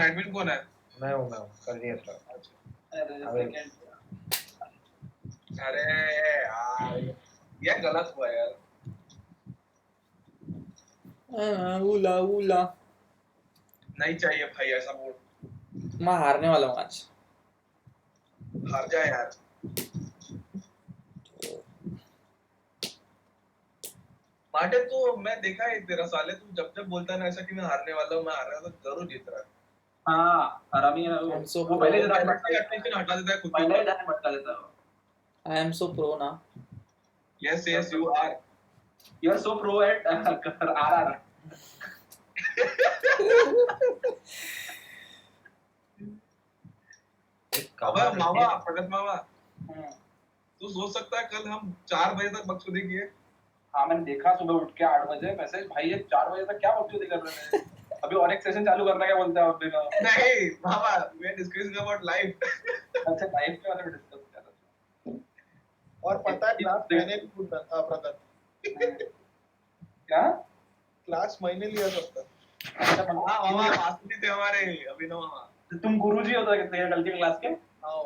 Admin कौन है? मैं हूँ कर दिया स्टार्ट। अरे यार ये गलत हुआ यार। उला उला नहीं चाहिए भाई ऐसा मूड। मैं हारने वाला हूँ आज। हार जा यार। मार्टे तो मैं देखा है तेरा साले, तू जब जब बोलता है ना ऐसा कि मैं हारने वाला हूँ, मैं हार रहा हूँ, तो जरूर जीत रहा है। हाँ हरामी है I'm so वो पहले pro. अटेंशन हटा देता है खुद पहले के। ही जाने भटका देता है। I am so pro ना। Yes yes you are. You are so pro at RR. अबे मामा, प्रगत मामा, तू सोच सकता है कल हम 4 बजे तक बकचोदी किए। हाँ मैंने देखा सुबह उठ के 8 बजे मैसेज, भाई ये 4 बजे तक क्या बकचोदी कर रहे हैं। अभी और एक सेशन चालू करना क्या बोलते हैं आप देखो। नहीं मामा, we are discussing about life. अच्छा लाइफ के बारे में डिस्कस कर रहे हैं। और पता है क्लास मैंने भी खुद प्रगत क्या क्लास मैंने लिया सबका। अच्छा हाँ मामा, मास्टर थे हमारे अभिनव मामा। तुम गुरुजी होता कितने कल के क्लास के? हाँ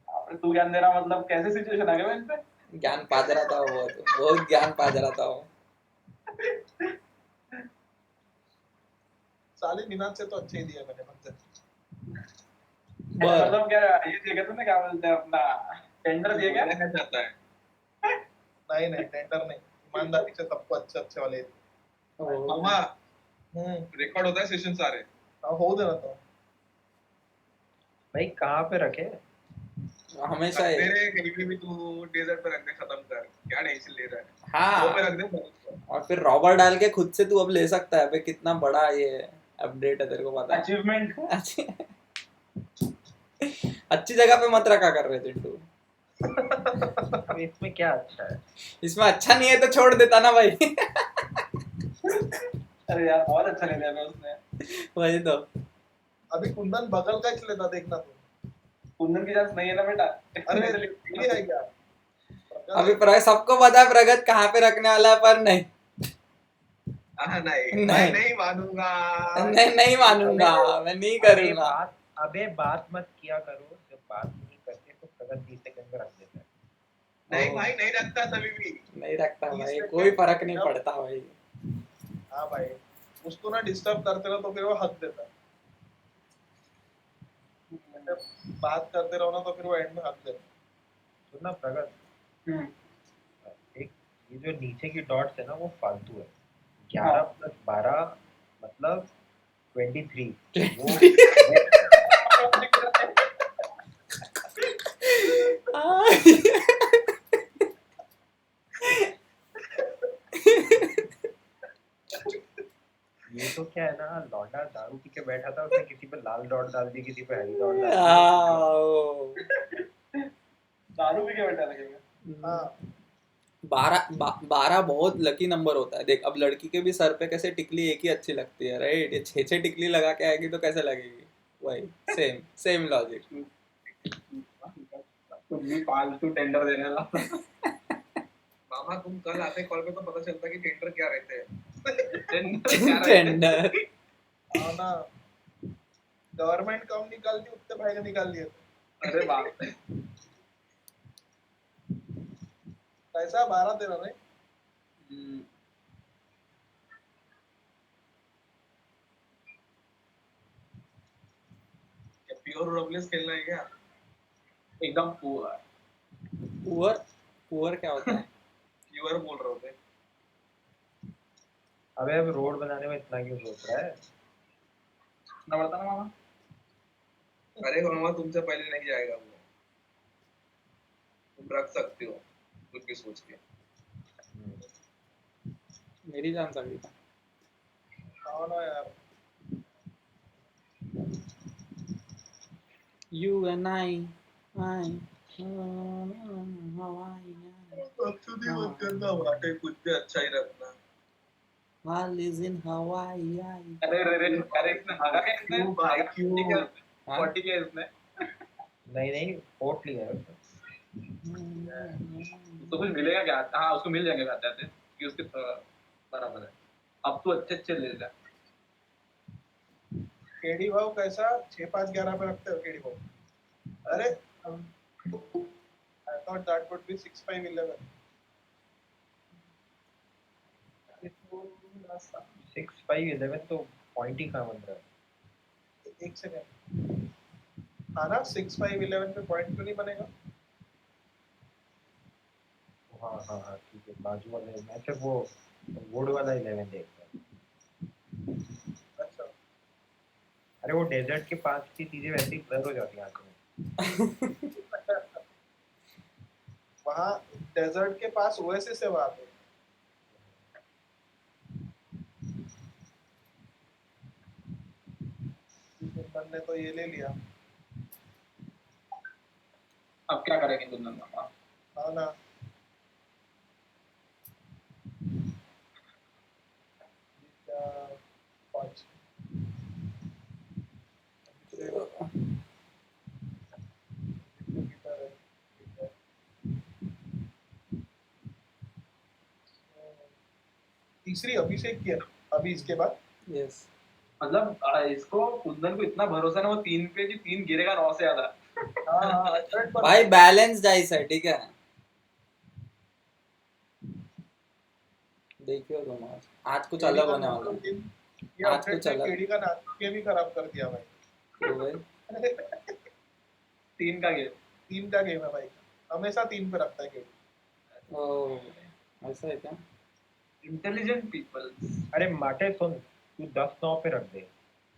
आपने तू ज्ञान दे रहा मतलब कैसे सिचुएशन आ गया इन पे? ज्ञान पाज रहा था वो, बहुत ज्ञान पाज रहा था वो। साले निनाद से तो अच्छे ही दिया मैंने मतलब क्या ये दिया तुमने क्या बोलते हैं अपना टेंडर दिया क्या? क्या चाहता है? नहीं टेंडर नहीं, ईमानदारी से सबको अच्छे वाले मामा रिकॉर्ड होता है सेशन सारे। हो देना तो भाई कहाँ पे रखे? हमेशा ही तेरे कहीं भी तू डेजर्ट पे रख दे, खत्म कर, क्या टेंशन ले रहा है। हाँ, वो पे रख दे। और फिर रॉबर डाल के खुद से तू अब ले सकता है। अबे कितना बड़ा ये अपडेट है, तेरे को पता है? अचीवमेंट अच्छी जगह पे मत रखा कर रहे चिंटू। अब इसमें क्या अच्छा है? इसमें अच्छा नहीं है तो छोड़ देता ना भाई। अरे यार बहुत अच्छा ले लिया उसने। वही तो। अभी कुंदन बगल का ही लेता, देखना तू। कुंदन की चांस नहीं है ना बेटा। अरे ये है क्या? अभी सबको पता है प्रगत कहाँ पे रखने वाला है, पर नहीं नहीं मानूंगा। नहीं मानूंगा, मैं नहीं करूंगा। अबे बात मत किया करो, जब बात नहीं करते तो प्रगत 20 सेकंड में रख देता है। नहीं भाई नहीं रखता, तभी भी नहीं रखता भाई, कोई फर्क नहीं पड़ता भाई। हाँ भाई, उसको ना डिस्टर्ब करते रहो तो फिर वो हक देता है। बात करते रहो ना तो फिर वो एंड में हक देता है। सुनना प्रगत, एक ये जो नीचे की डॉट्स है ना वो फालतू है। 11 + 12 मतलब 23 वो ये तो क्या है ना, लौंडा दारू पी के बैठा था, उसने किसी पे लाल डॉट डाल दी, किसी पे हरी डॉट डाल दी। दारू पी के बैठा लगेगा। हाँ 12 बहुत लकी नंबर होता है। देख अब लड़की के भी सर पे कैसे टिकली एक ही अच्छी लगती है, राइट? ये 6 टिकली लगा के आएगी तो कैसे लगेगी? वही सेम लॉजिक। तुम भी फालतू टेंडर देने वाला। मामा तुम कल आते कॉल पे तो पता चलता कि टेंडर क्या रहते हैं। टेंडर हाँ ना, गवर्नमेंट कम निकालती उतने भाई ने निकाल दिए। अरे बाप रे, कैसा 12-13 नहीं? क्या प्योर रबलेस खेलना है क्या? एकदम पुअर। पुअर क्या होता है? प्योर बोल रहे होते। अबे अब रोड बनाने में इतना क्यों सोच रहा है? ना बता ना मामा। अरे मामा तुमसे पहले नहीं जाएगा वो, तुम रख सकते हो कुछ भी सोच के। मेरी जान सभी था। हाँ ना यार, You and I बकचोदी मत करना भाटे, कुछ भी अच्छा ही रखना। All is in Hawaii. अरे इसने भागा क्या? इसने भाई क्यों? 40 के इसने। नहीं फोर्ट लिया है उसको कुछ मिलेगा क्या? हाँ उसको मिल जाएंगे खाते आते कि उसके बराबर है। अब तो अच्छे ले जा। केडी भाव कैसा 6-5-11 पे रखते हो केडी भाव? अरे I thought that would be 6-5-11. 6-5-11 तो पॉइंट ही कहाँ बन रहा है? एक सेकंड। हाँ ना 6-5-11 पे पॉइंट क्यों नहीं बनेगा? हाँ हाँ हाँ ठीक है, बाजू वाले मैं सिर्फ वो वुड वाला 11 देखता हूँ। अच्छा अरे वो डेजर्ट के पास की चीजें वैसे ही ब्लर हो जाती हैं आंखों में। वहाँ डेजर्ट के पास ओएसिस है वहाँ पे। दुश्मन ने तो ये ले लिया। अब क्या करेंगे दुल्हन मामा? हाँ ना क्या पाँच तीसरी अभिषेक की है अभी इसके बाद। यस मतलब इसको कुंदन को इतना भरोसा ना, वो 3 पे कि 3 गिरेगा 9 से ज्यादा। हाँ 100%। भाई बैलेंस डाइस है, ठीक है। देखियो तुम आज कुछ अलग होने वाला है। ये आज अपडेट कुछ ने अलग। केडी का नाम के भी खराब कर दिया भाई। क्यों भाई? 3 का गेम। 3 का गेम है भाई, हमेशा 3 पे रखता है केडी। ओह ऐसा है क्या? Intelligent people. अरे माटे सुन, तू 10-9 पे रख दे,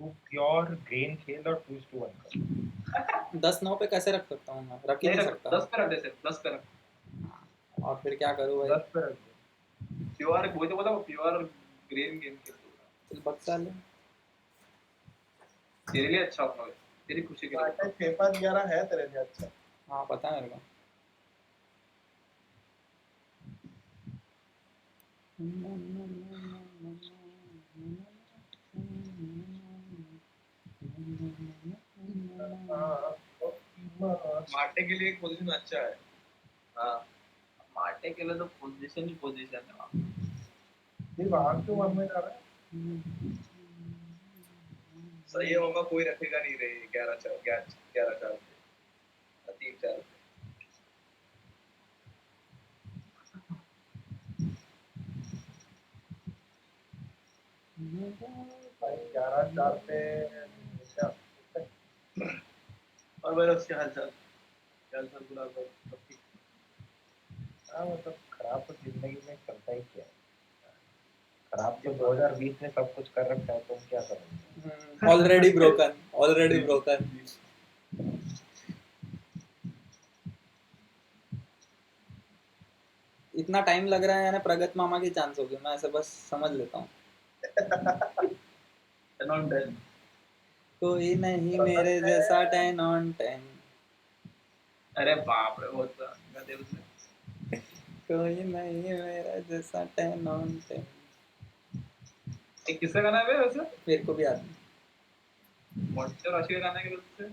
तू प्योर ग्रेन खेल और 2:1 कर। 10-9 पे कैसे रख सकता हूँ मैं? रख ही नहीं नहीं रख, सकता। 10 पे रख दे, सिर्फ 10 पे रख। और फिर क्या करूँ भाई? 10 पे रख दे। प्योर वही तो बोला, प्योर ग्रेन गेम खेल। चल बक्सा ले। तेरे लिए अच्छा होगा, तेरी खुशी के लिए। 6-5-11 है तेरे लिए अच्छा। हाँ पता है मेरे को। मारने के लिए एक पोजीशन अच्छा है। हाँ मार्टे के लिए तो पोजीशन ही पोजीशन है वहाँ। ये वहाँ क्यों मन में जा रहा है? सही है मामा, कोई रखेगा नहीं रे 11-4 3-4। भाई 11-4 पे क्या? और मेरा उसके हाल चाल बुरा सब ठीक। हाँ मतलब खराब तो जिंदगी में चलता ही क्या है। खराब तो 2020 में सब कुछ कर रखा है, तुम क्या करोगे? Already broken, already broken. इतना टाइम लग रहा है यानी प्रगत मामा की चांस होगी, मैं ऐसे बस समझ लेता हूँ। कोई नहीं मेरे जैसा 10 on 10। अरे बाप रे, वो तो गधे उसने। कोई नहीं मेरा जैसा 10 on 10। एक किसका गाना है बे वैसे? मेरे को भी आता है। मॉन्स्टर राशि का गाना है क्या वैसे?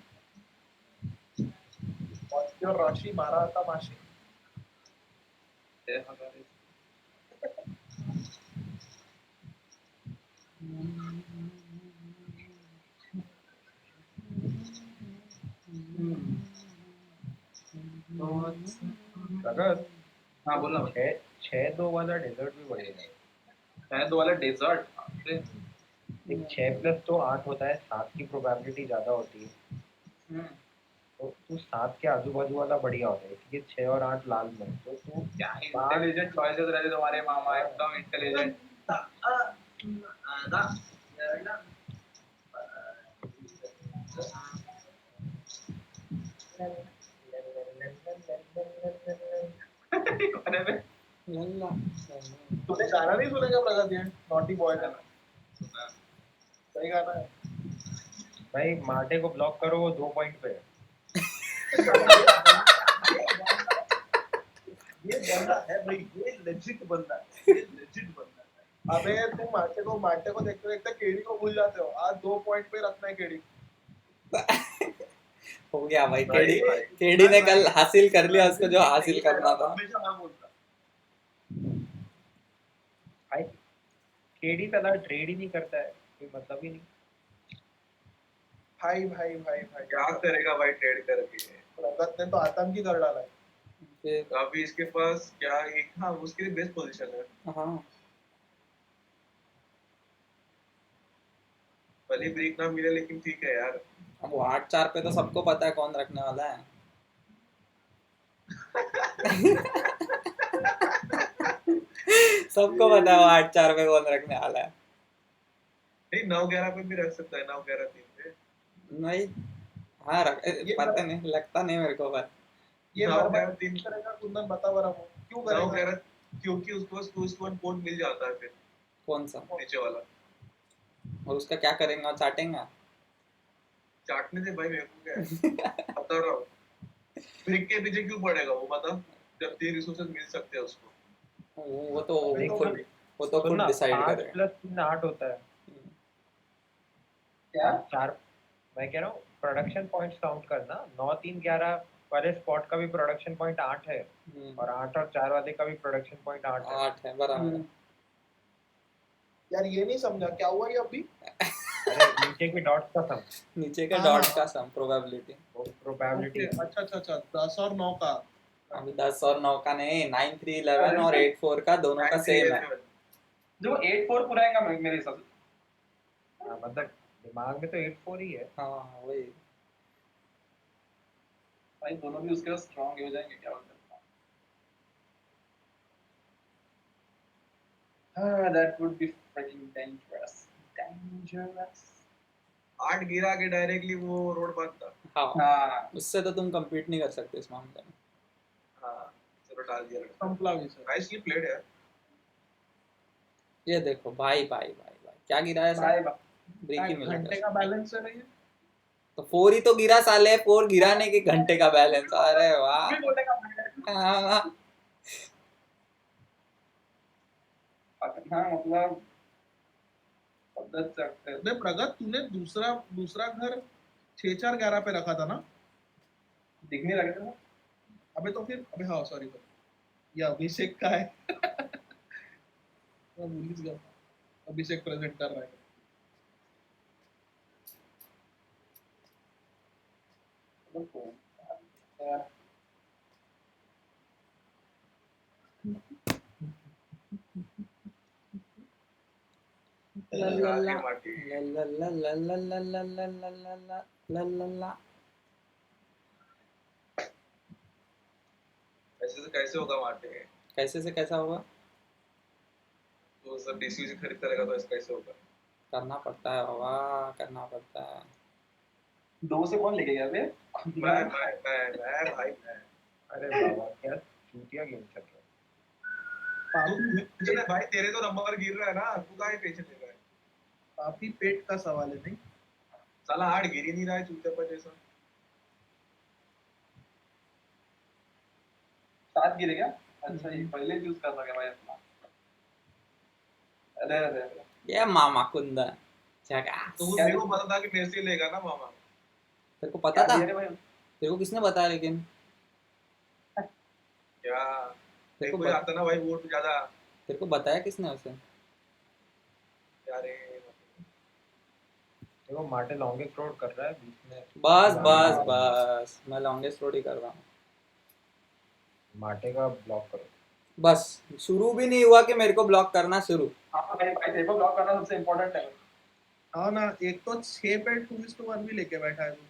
और राशि मारा था माशी। हाँ गाने। प्रगत, हाँ बोला भाई। 6-2 वाला डेजर्ट भी बढ़िया है। शायद दो वाला डेजर्ट। अरे एक 6 + 8 होता है, 7 की प्रोबेबिलिटी ज्यादा होती है, तो तू 7 के आजू बाजू वाला बढ़िया होता है, इसलिए 6 और 8 लाल में, तो तू क्या इंटेलिजेंट चॉइसेस रहते तुम्हारे मामा, एकदम इंटेलिजेंट। गाने में लल्ला तूने गाना नहीं सुनेगा प्रगत ये नॉटी बॉय का? सही गाना है। भाई माटे को ब्लॉक करो, वो 2 पॉइंट पे है। ये बंदा है भाई, ये लेजिट बंदा है, ये लेजिट बंदा है। अबे तुम माटे को देखते देखते केडी को भूल जाते हो। आज 2 पॉइंट पे रखना है केडी। हो गया भाई। केडी ने कल हासिल कर लिया उसको जो हासिल करना था। हमेशा मैं बोलता भाई केडी साला ट्रेड ही नहीं करता है, कोई मतलब ही नहीं। भाई भाई भाई भाई क्या करेगा भाई ट्रेड करके? प्रगत ने तो आतंकी कर डाला है। फिर अभी इसके पास क्या एक, हाँ उसके लिए बेस्ट पोजीशन है। हाँ, भले ब्रेक ना मिले लेकिन ठीक है यार। अब वो 8-4 पे तो सबको पता है कौन रखने वाला है। सबको पता है वो 8-4 पे कौन रखने वाला है। नहीं 9-11 पे भी रख सकता है, 9-11-3 पे। नहीं, हाँ रख, ये पता नहीं, लगता नहीं मेरे को पर ये नौ बर्बाद ग्यारह तीन, करेगा कुंदन, बता बरा वो क्यों नौ करेगा? ग्यारह क्योंकि उसके पास 2:1 कोड मिल जाता है फिर कौन सा, नीचे वाला। और उसका क्या करेंगे, चाटेंगे। चाटने दे भाई, मेरे को क्या है बता रहा हूँ। ब्रिक के पीछे क्यों पड़ेगा वो बता, जब 3 रिसोर्सेज मिल सकते हैं उसको। वो तो अबे तो खुद, भाई, वो तो सुन खुद ना, डिसाइड 5 करेगा। + 3 8 होता है। क्या? और 4, मैं कह रहा हूँ प्रोडक्शन पॉइंट्स काउंट करना, 9 3 11 वाले स्पॉट का भी प्रोडक्शन पॉइंट 8 है, और 8 और 4 वाले का भी प्रोडक्शन पॉइंट 8 है। 8 है बराबर है। यार ये नहीं समझा क्या हुआ ये अभी। अरे नीचे के डॉट्स का सम, नीचे के हाँ, डॉट्स हाँ। का सम, प्रोबेबिलिटी। वो प्रोबेबिलिटी। ओके, अच्छा अच्छा अच्छा, 10 और 9 का। अभी 10 और 9 का नहीं, 9 3 11 और 8 4 का दोनों का 9, 3, सेम है। 11। जो 8-4 पुराएगा मेरे हिसाब से। हाँ, मतलब दिमाग में तो 8 4 ही है। हाँ वही। भाई दोनों भी उसके स्ट्रॉन्ग हो जाएंगे, क्या बोलते हैं। That would be freaking dangerous. Dangerous. 8 गिरा के डायरेक्टली वो रोड बांधता। हाँ, हाँ, उससे तो तुम compete नहीं कर सकते इस मामले में। हाँ चलो डाल दिया। संपला विषय। नाइसली प्लेड है। ये देखो भाई भाई भाई भाई क्या गिरा है भाई सर, ब्रेक ही मिला घंटे था। का बैलेंस है भैया। तो 4 ही तो गिरा साले, 4 गिराने के घंटे का बैलेंस, अरे वाह। भी बोलने का मन है। हाँ, हाँ, मतलब बदल सकते हैं। अबे प्रगत, तूने दूसरा दूसरा घर 6-4-11 पे रखा था ना? दिखने लगे थे ना। अबे तो फिर, अबे हाँ सॉरी सॉरी, ये अभिषेक का है। मैं भूल ही गया, अभिषेक प्रेजेंट कर रहा है। यार, ला ला ला आगे माटी। ला ला ला ला ला ला ला ला ला ला ला ला ला। ऐसे से कैसे होगा माटे? कैसे से कैसा होगा, तो सब डीसी से खरीदता रहेगा तो ऐसे कैसे होगा? करना पड़ता है बाबा, करना पड़ता है। 2 से कौन लेके गया बे? मैं भाई मैं। अरे बाबा, क्या चूतिया गेम चल रहा है। पापी तुझे भाई तेरे तो नंबर गिर रहा है ना, तू काहे टेंशन ले रहा है? पापी पेट का सवाल है नहीं। साला 8 गिर ही नहीं रहा है चूतिया पर जैसा। 7 गिरे क्या? अच्छा, ये पहले यूज कर रहा है भाई अपना। अरे अरे अरे। ये मामा कुंदन जगह। तो वो क्या मेरे को पता था कि मेरे से ही लेगा ना मामा। तेरे को पता क्या था, दिया रे भाई? तेरे को किसने बताया लेकिन, क्या तेरे को देखो आता ना भाई वोट ज्यादा। तेरे को बताया किसने उसे। यार देखो मार्टे लॉन्गेस्ट रोड कर रहा है बीच में। बस गाड़ी बस लगा रहा है। बस, मैं लॉन्गेस्ट रोड ही कर रहा हूँ। मार्टे का ब्लॉक करो। बस शुरू भी नहीं हुआ कि मेरे को ब्लॉक करना शुरू। हाँ भाई भाई, तेरे को ब्लॉक करना सबसे इम्पोर्टेंट है। हाँ ना, एक तो 6 पे 2:1 भी लेके बैठा है तू।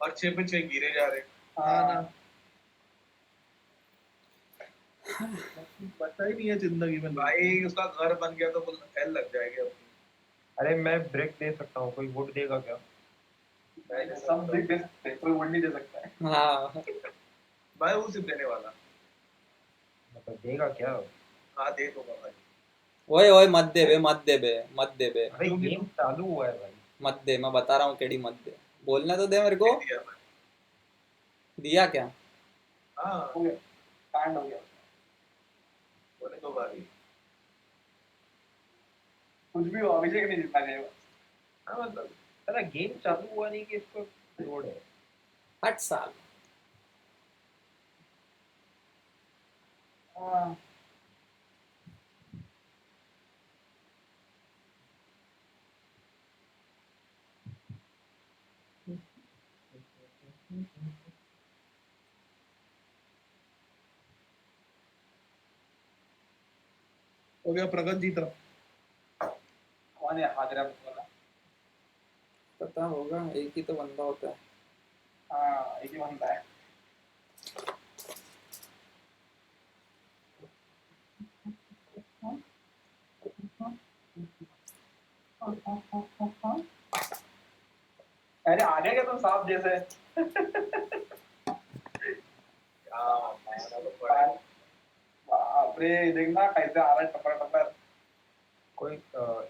और 6 पे 6 गिरे जा रहे। हाँ ना, बचा ही नहीं है जिंदगी में। भाई उसका घर बन गया तो एल लग जाएगी अपनी। अरे मैं ब्रेक दे सकता हूँ, कोई वोट देगा क्या? सब देख दे सकते हैं, कोई वोट नहीं दे सकता है। हाँ, भाई वो सिर्फ देने वाला। मतलब देगा क्या? हाँ दे दूंगा भाई। ओए ओए मत दे बे, मत दे बे, मत दे बे, अरे गेम चालू हुआ है भाई। मत दे, मैं बता रहा हूँ केडी मत दे, बोलने तो दे मेरे को। दे दिया भाई। दिया क्या, हाँ हो गया, कांड हो गया। बोले तो भाई। कुछ भी हो, अभिषेक नहीं जीतना चाहिए। हाँ मतलब अरे गेम चालू हुआ नहीं कि इसको रोड है। हट साल। हाँ, हो गया, प्रगत जीत रहा। कौन है हाजरा वाला? पता होगा, एक ही तो बंदा होता है। हाँ एक ही बनता है। अरे आ गए क्या तुम सांप जैसे? क्या मारा तो पड़ेगा। बाप रे देखना कैसे आ रहा है टपर टपर। कोई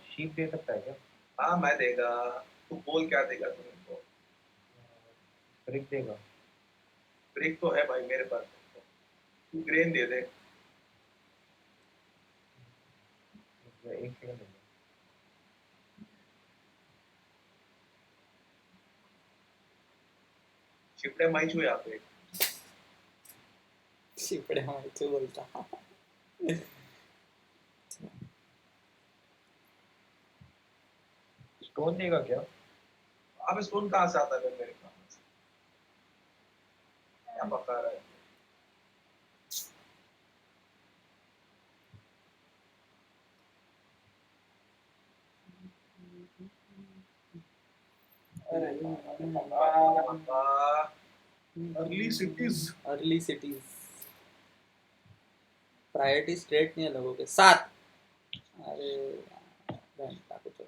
शीप दे सकता है क्या? हाँ मैं देगा। तू बोल क्या देगा तू इनको। ब्रिक देगा? ब्रेक तो है भाई मेरे पास। तू ग्रेन दे दे। एक सेकंड देगा। शिपड़े माई छू यहाँ पे। शिपड़े मारते बोलता। स्टोन देगा क्या? अब स्टोन कहाँ से आता है मेरे पास? क्या बता रहा है? अरे early cities. Early cities priority straight नहीं है लोगों के साथ। अरे घंटा कुछ और।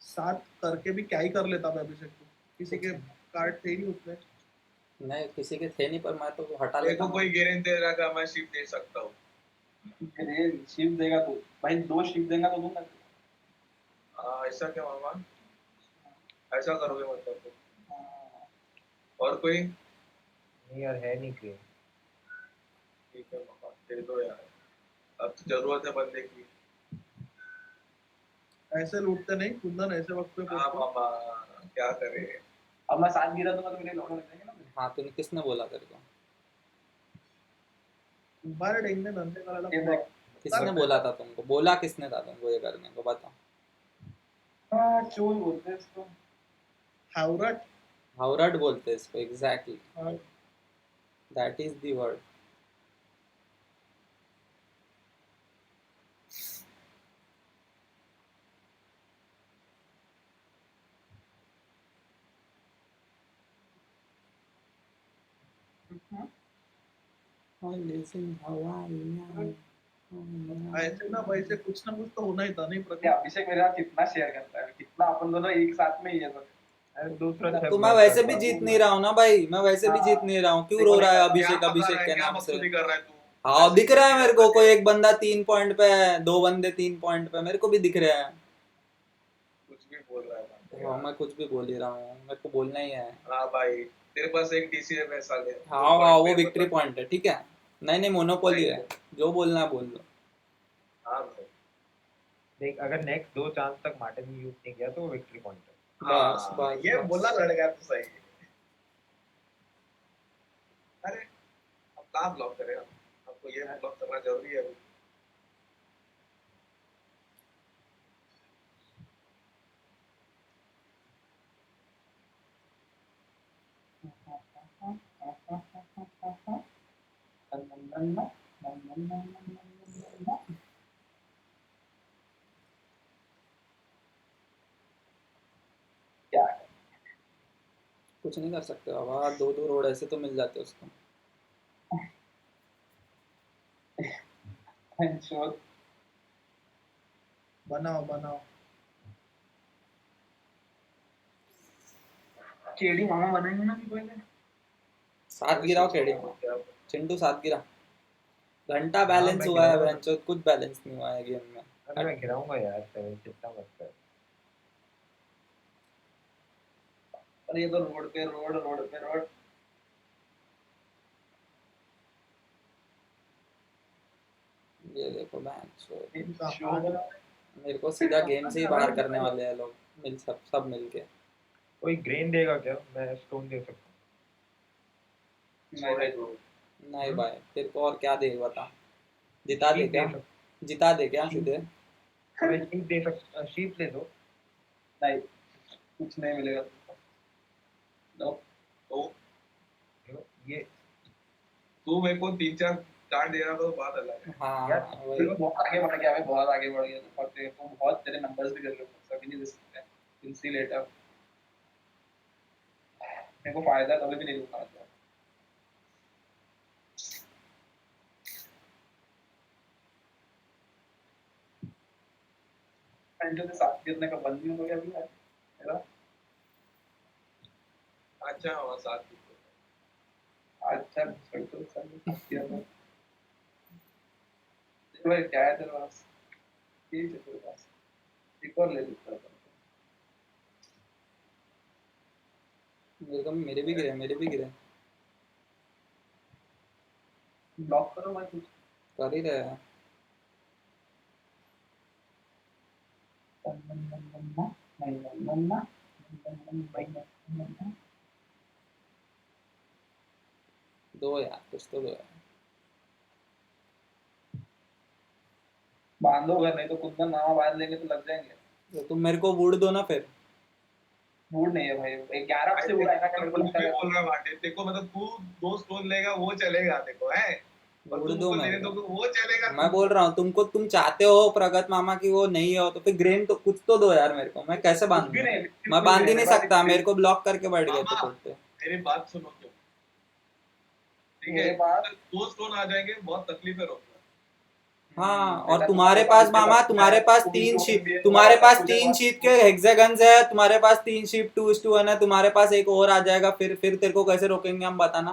7 करके भी क्या ही कर लेता मैं अभिषेक को। किसी के कार्ड थे ही नहीं उसमें। नहीं किसी के थे नहीं, पर मैं तो हटा देखो लेता कोई ग्रेन दे रहा था, मैं शिप दे सकता हूँ। ग्रेन शिप देगा तू भाई, 2 शिप देगा तो दूंगा। ऐसा क्या मामा? ऐसा करोगे मतलब तुम? और कोई? नहीं यार, है नहीं ग्रेन। ठीक है मामा, दे दो यार। अब तो जरूरत है बंदे की। ऐसे लूटते नहीं कुंदन, ऐसे वक्त पे हाँ पूछते। मामा, क्या करे। अब मैं 7 गिरा दूंगा तो मेरे लौटे लग जाएंगे ना। हाँ तूने किसने बोला तेरे को? बाहर डेंगने धंधे ये करायला देख। किसने बोला था तुमको? बोला किसने था तुमको ये करने को? बताओ। हाँ चोर बोलते हैं इसको। हावराट। हावराट बोलते हैं इसको, एग्जैक्टली हाँ, दैट इज द वर्ड। ऐसे ना वैसे कुछ ना कुछ तो होना ही था नहीं ये प्रगति। अभिषेक मेरे साथ कितना शेयर करता है, कितना अपन दोनों एक साथ में ही है तो। अरे दूसरा तो मैं वैसे भी जीत नहीं रहा हूँ ना भाई, मैं वैसे भी जीत नहीं रहा हूँ। क्यों रो रहा है अभिषेक क्या अभिषेक पता के क्या नाम से? मकसूदी कर रहा है तू? हाँ दिख रहा है मेरे को, कोई एक बंदा 3 पॉइंट पे है, 2 बंदे 3 पॉइंट पे, मेरे को भी दिख रहा है। कुछ भी बोल रहा है हाँ मैं कुछ भी बोल ही रहा हूँ, मेरे को बोलना ही है। हाँ भाई, तेरे पास एक डीसी है वैसा ले। हाँ हाँ वो विक्ट्री पॉइंट है, ठीक है। नहीं नहीं मोनोपोली है, जो बोलना है बोल लो। हाँ भाई। देख, अगर नेक्स्ट 2 चांस तक मार्टिन ने यूज नहीं किया तो वो विक्ट्री पॉइंट है। बस हाँ, बस ये बस। बोला लड़का तो सही है। अरे अब कहाँ ब्लॉक करेगा? आपको ये ब्लॉक करना जरूरी है अभी। क्या कुछ नहीं कर सकते बाबा, 2 रोड ऐसे तो मिल जाते उसको। है चोर। बनाओ बनाओ। केडी मामा बनाएंगे ना कोई ने। 7 गिराओ केडी में। चिंटू 7 गिरा। घंटा बैलेंस मैं हुआ है गिराऊंगा। बेंचो, कुछ बैलेंस नहीं हुआ है गेम में। अरे मैं गिराऊंगा यार, 7 जितना मत कर। अरे ये तो रोड पे रोड, रोड पे रोड। ये देखो बेंचो, चोर। मेरे को सीधा गेम से ही बाहर करने वाले हैं लोग, मिल सब मिल के। कोई ग्रेन देगा क्या? मैं स्टोन दे सकता छोड़े दो। नहीं भाई तेरे को और क्या दे बता? जिता हूँ। दे शीप क्या? दे सकता जिता दे क्या सीधे? हूँ। मैं शीप दे सकता, शीप ले दो। नहीं कुछ नहीं मिलेगा तुमको। नो तो ये तू मेरे को 3-4 डांट दे रहा तो बात अलग है। हाँ यार, वही बहुत आगे बढ़ गया भाई, बहुत आगे बढ़ गया और तेरे को बहुत तेरे नंबर्स भी कर रहे हो, सभी नहीं दे सकते हैं। Will see later. मेरे को फायदा कभी भी नहीं लूंगा मतलब। अंजू से साथ गिरने का बंद नहीं हो गया अभी यार मेरा। अच्छा हाँ साथ में। अच्छा छोड़ तो सर ने साथ किया तो देखो भाई क्या है तेरे पास, ठीक है तेरे पास एक और ले लेता हूँ। मेरे भी गिरे ब्लॉक करो मैं कुछ कर ही रहे हैं। दो यार, कुछ तो दो यार। बांधो अगर, नहीं तो कुंदन नामा बांध लेंगे तो लग जाएंगे। तो तुम मेरे को वुड दो ना फिर। मूड नहीं है भाई, 11 बजे मूड आएगा क्या मेरे को तू लगता भी है। बोल रहा है वाटे तेरे को, मतलब तू 2 स्टोन लेगा वो चलेगा देखो है, और वुड तुम दो उसको मेरे लेने को। दोगे वो चलेगा मैं तुमको। बोल रहा हूँ तुमको, तुम चाहते हो प्रगत मामा की वो नहीं हो तो फिर ग्रेन तो कुछ तो दो यार मेरे को, मैं कैसे कुछ भी बांधूंगा। नहीं, मैं कुछ बांध ही नहीं नहीं मेरे पास सकता, मेरे एक को ब्लॉक करके बैठ गए थे मामा कोर्ट पे। मेरी बात सुनो क्यों, ठीक है मेरे पास 2 स्टोन आ जाएंगे बहुत तकलीफें होगी। हाँ, और बेटा तुम्हारे पास इतने मामा, बच्चे हैं, पूरी टोन भी है तुम्हारे तुम्हारे पास, पास पूरे तीन पास शीट के हेक्सागन्स है, तुम्हारे पास 3 शीट 2:1 है, तुम्हारे पास एक और आ जाएगा, फिर तेरे को कैसे रोकेंगे हम, बताना।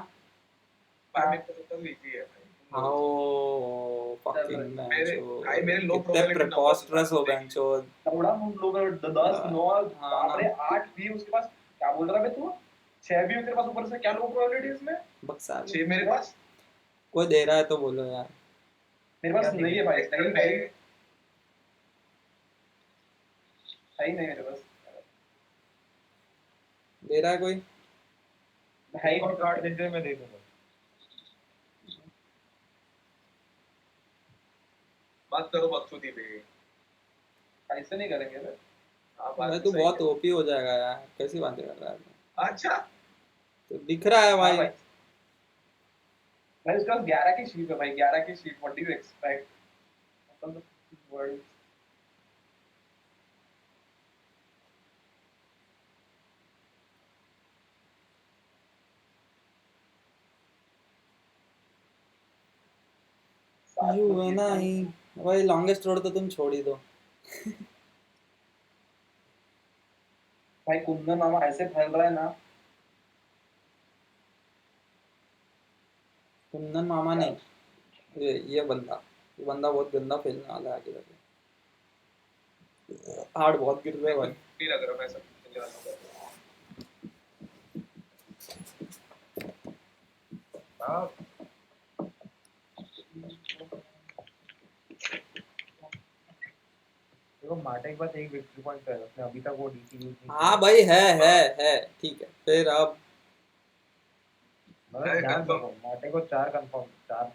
भाई मेरे को तो इजी है भाई, तुम लोग हाउ चल फकिंग मेरे भाई मेरे लो कितने प्रोबेबिलिटी नंबर्स प्रेपोस्टरस हो बेंचो। थोड़ा हम लोग 10 9 हाँ बाप ना, रे 8 भी उसके पास, क्या बोल रहा है बे तू, 6 भी तेरे पास ऊपर से, क्या लो प्रोबेबिलिटी इसमें। बक्सा 6 मेरे पास। कोई दे रहा है तो बोलो यार। मेरे पास नहीं है भाई, नहीं भाई, में सही नहीं मेरे पास, दे रहा है कोई। है ही एक और नहीं। कार्ड देते मैं दे दूंगा। बात करो बकचोदी पे। ऐसे नहीं करेंगे बे। हाँ भाई बात तो तू सही बहुत है। ओपी हो जाएगा यार, कैसी बातें कर रहा है तू? अच्छा तो दिख रहा है हाँ भाई। भाई, भाई उसके पास 11 की शीट है भाई, 11 की sheet, what do you expect. Word सात यू लोग है गिर ना गए। ही। भाई लॉन्गेस्ट रोड तो तुम छोड़ ही दो। भाई कुंदन मामा ऐसे फैल रहा है ना, कुंदन मामा क्या नहीं, ये बंदा बहुत गंदा खेलने वाला है आगे जाके। हार्ड बहुत गिर रहे मेरे हैं को भाई। नहीं लग रहा मैं सब खेलने वाला हूँ। हाँ, देखो माटे के पास एक विक्ट्री पॉइंट है, उसने अभी तक वो डीसी यूज नहीं किया हाँ भाई है ठीक है फिर अब। मतलब है ध्यान confirm। रखो, माटे को 4 कंफर्म, 4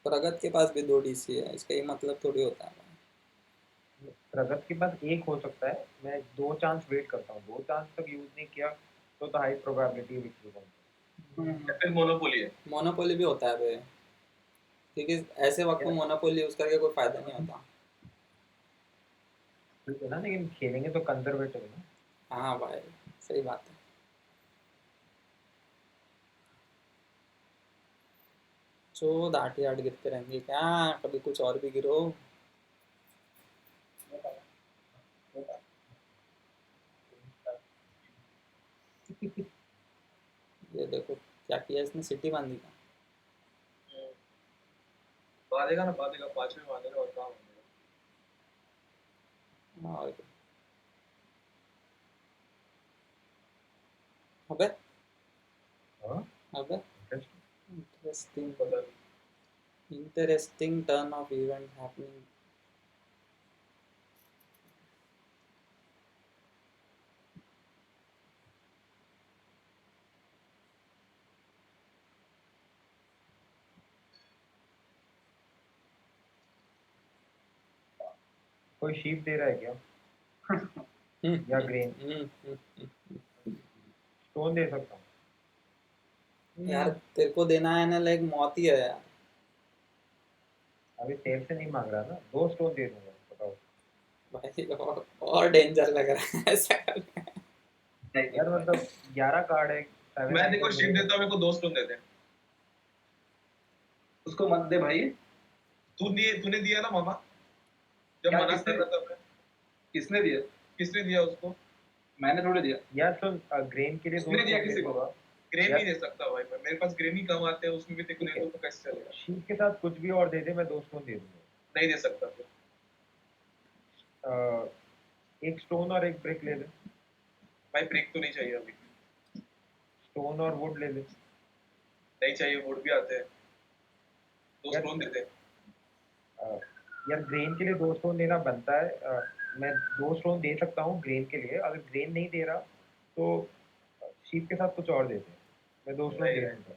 प्रगत के पास भी 2 डीसी है, इसका ये मतलब थोड़ी होता है। प्रगत के पास एक हो सकता है, मैं 2 चांस वेट करता हूँ, 2 चांस तक यूज नहीं किया तो हाई प्रोबेबिलिटी विक्ट्री पॉइंट। या फिर मोनोपोली है। मोनोपोली भी होता है भाई, क्योंकि ऐसे वक्त में मोनोपोली यूज करके कोई फायदा नहीं होता। ठीक है ना, लेकिन खेलेंगे तो कंजर्वेटिव है ना। हाँ भाई, सही बात है। चो दाटी आट गिरते रहेंगे क्या, कभी कुछ और भी गिरो। ये देखो क्या किया इसने, सिटी बांधी का। बांधेगा ना, बांधेगा 5 में बांधेगा और काम होगा। हाँ, और क्या। अबे हाँ, अबे इंटरेस्टिंग। इंटरेस्टिंग, पता नहीं। Interesting turn off event happening. कोई शीप दे रहा है क्या? या ग्रेन? स्टोन दे सकता हूँ। यार तेरे को देना है ना, लाइक मौत ही है यार। अभी तेरे से नहीं मांग रहा ना, 2 स्टोन दे दूंगा, बताओ। भाई और डेंजर लग रहा है ऐसा कर। यार मतलब 11 कार्ड है, 7 मैं देखो आइटम शिप मेरे देता हूँ, मेरे को 2 स्टोन दे दे। उसको मत दे भाई। तूने दिया ना मामा, जब क्या मना किसने कर रहा था मैं। किसने दिया? किसने दिया उसको? मैंने थोड़ी दिया। यार सुन, ग्रेन के लिए 2 उसने दिया स्टोन दे किसी को? दूंगा। ग्रेन यार नहीं दे सकता भाई मैं, मेरे पास ग्रेन ही कम आते हैं, उसमें भी तेरे को ठीक दे है, दूँ तो कैसे चलेगा? शीप के साथ कुछ भी और दे दे, मैं 2 स्टोन दे दूंगा। नहीं दे सकता फिर। एक स्टोन और एक ब्रिक ले ले। भाई ब्रेक तो नहीं चाहिए अभी। स्टोन और वुड ले ले। नहीं चाहिए, वुड भी आते हैं। 2 यार स्टोन देते हैं। अ, यार ग्रेन के लिए 2 स्टोन देना बनता है। मैं 2 स्टोन दे सकता हूँ ग्रेन के लिए। अगर ग्रेन नहीं दे रहा तो शीप के साथ कुछ और दे दे, मैं 2 स्टोन नहीं दे नहीं दूंगा।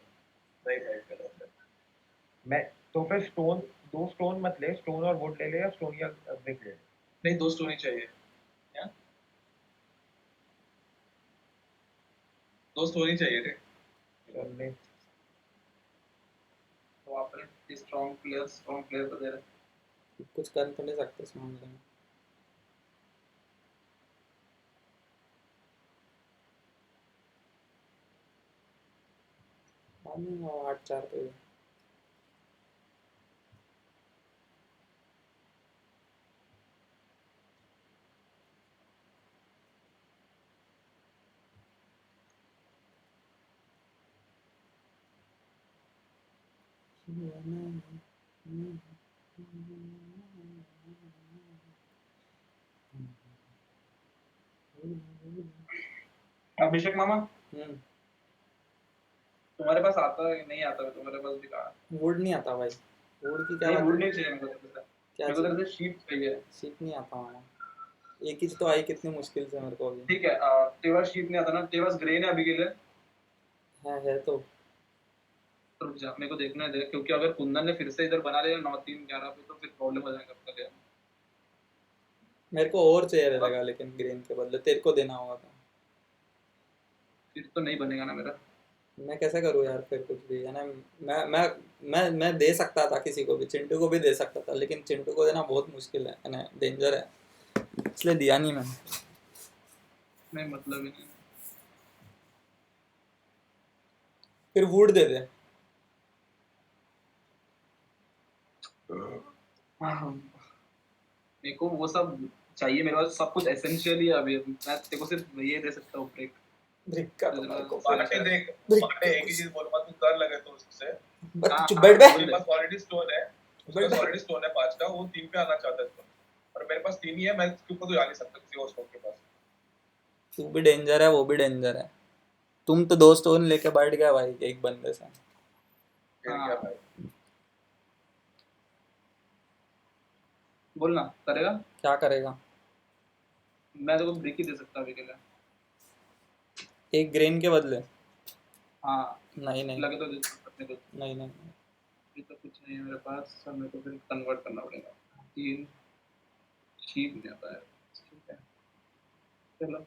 नहीं भाई गलत है। मैं तो फिर स्टोन, 2 स्टोन मत ले, स्टोन और वुड ले ले, या स्टोन या ब्रिक ले ले। नहीं 2 स्टोन ही चाहिए। 2 स्टोन ही चाहिए रे। चल ले। तो आपने स्ट्रॉन्ग प्लेयर को दे रहे। कुछ कर तो नहीं सकते इस मामले में। बाद में 8-4 पे। अभिषेक मामा, हम्म। तुम्हारे पास आता है नहीं आता है? तुम्हारे पास भी कहा। वुड नहीं आता भाई। वुड की क्या नहीं बात वुड है? नहीं चाहिए मेरे को तेरे से। क्या मेरे को चाहिए? तेरे से शीप चाहिए। सीख नहीं आता मामा। एक ही तो आई कितनी मुश्किल से मेरे को अभी। ठीक है, तेरे पास शीप नहीं आता ना, तेरे पास ग्रेन है अभी के लिए। है तो। रुक जा, मेरे को देखने दे, क्योंकि अगर कुंदन ने फिर से इधर बना लिया 9-3-11 पे तो फिर प्रॉब्लम हो जाएगा अपने लिए। मेरे को और चाहिए रहेगा, लेकिन ग्रीन के बदले तेरे को देना होगा था। फिर तो नहीं बनेगा ना मेरा। मैं कैसे करूँ यार फिर कुछ भी, है ना। मैं दे सकता था किसी को भी, चिंटू को भी दे सकता था, लेकिन चिंटू को देना बहुत मुश्किल है ना, डेंजर है, इसलिए दिया नहीं मैंने। नहीं मतलब ही नहीं। फिर वुड दे दे। मेरे को वो सब चाहिए, मेरे पास सब कुछ एसेंशियल ही है अभी। मैं तेरे को सिर्फ ये दे सकता हूँ, ब्रेक। ब्रिक का तो मेरे को मार्टे देख, मार्टे एक ही चीज बोलूंगा, तू कर लगे तो उससे। चुप बैठ बे। मेरे पास ऑलरेडी स्टोन है, उसके पास ऑलरेडी स्टोन है 5 का, वो 3 पे आना चाहता है तो। और मेरे पास 3 ही है, मैं इसके ऊपर तो जा नहीं सकता किसी और स्टोन के पास। तू भी डेंजर है, वो भी डेंजर है। तुम तो 2 स्टोन लेके बैठ गया भाई एक बंदे से। फिर क्या भाई? बोलना करेगा। क्या करेगा? मैं तो ब्रेक ही दे सकता अभी के लिए। एक ग्रेन के बदले? हाँ नहीं नहीं लगे तो दे सकता अपने को। नहीं नहीं। अभी तो कुछ नहीं है मेरे पास, सब मेरे को फिर कन्वर्ट करना पड़ेगा। 3 शीप नहीं आता है। ठीक है चलो,